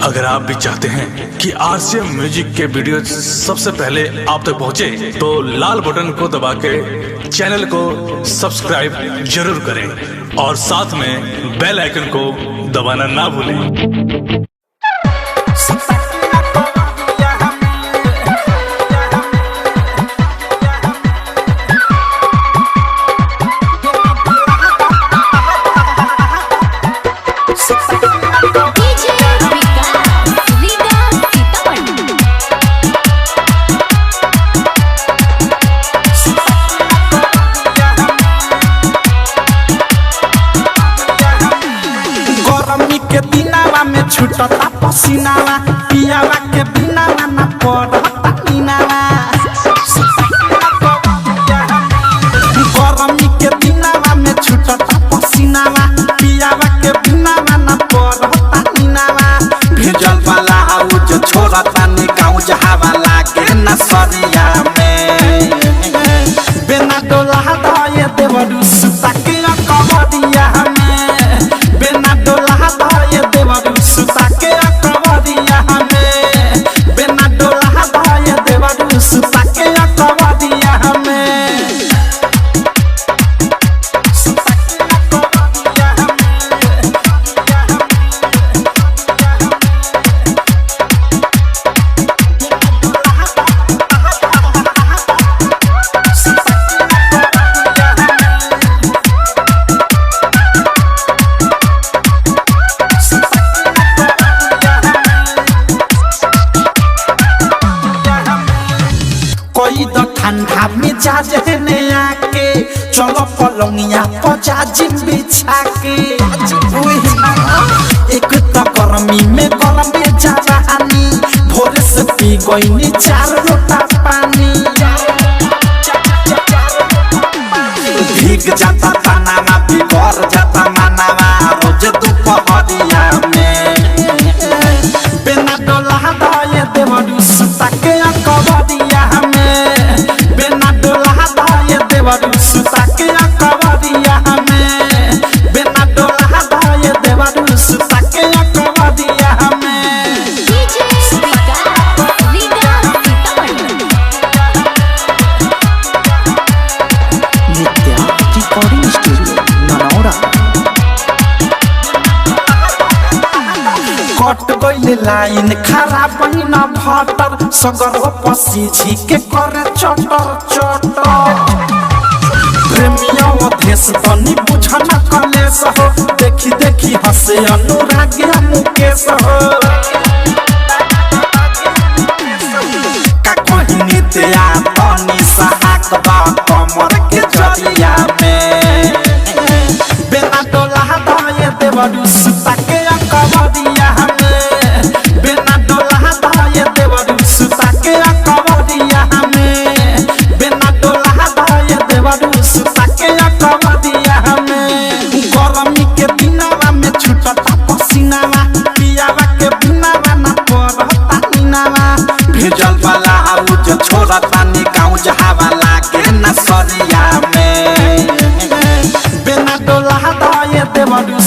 अगर आप भी चाहते हैं कि आरसीएम म्यूजिक के वीडियो सबसे पहले आप तक पहुंचे, तो लाल बटन को दबा के चैनल को सब्सक्राइब जरूर करें और साथ में बेल आइकन को दबाना ना भूलें। के दिनावा में छुटता पसीनावा, पियावा के बिनावा ना पड़ता नीनावा। गरमी के दिनावा में छुटता पसीनावा, पियावा के बिनावा ना पड़ता नीनावा। भेजल वाला आउ जो छोड़ता ने गाँव जहावा लागे न सरिया में। बिना डोला धाये देवरू सुता के कवरिया में। बिना डोला सुता के कवरिया हमें, बिना डोला धाये देवरू सुता के कवरिया हमें। कोई तो ठंडा मिजाज है नया के, चलो पलंगिया पचा जिम बिछा के। एक तो गर्मी में गरम में जवानी, भोर से पी गई 4 लोटा पानी। भीग जाता तनावा, बिगड़ जाता मनावा रोज दोपहरिया में। बिना डोला धाये देवरू सुता के कवरिया हमें। बिना डोला धाये देवरू सुता के कवरिया हमें। बिना डोला धाये देवरू सुता के कवरिया हमें। नित्या रिकॉर्डिंग स्टूडियो ननौरा। कट गइले लाइन खराब न भटर, सगर पसी झिके करे चटर चटर। प्रेमिया देश बनी बुझन कलेश हो, देखी देखी हंसे अनुराग मुकेश हो। का कहीं नित्या तनी सहाक बा कमर के जरिया में। बिना डोला धाये देवरू सुता के कवरिया हमें। बिना डोला धाये देवरू सुता के कवरिया हमें। बिना डोला धाये देवरू सुता के कवरिया हमें। गरमी के दिनावा में छुटता पसीनावा, पियावा के बिनावा ना पड़ता नीनावा। भेजल वाला आउ जो छोड़ता ने गाँव जहावा लागे न सरिया में। बिना डोला धाये देवरू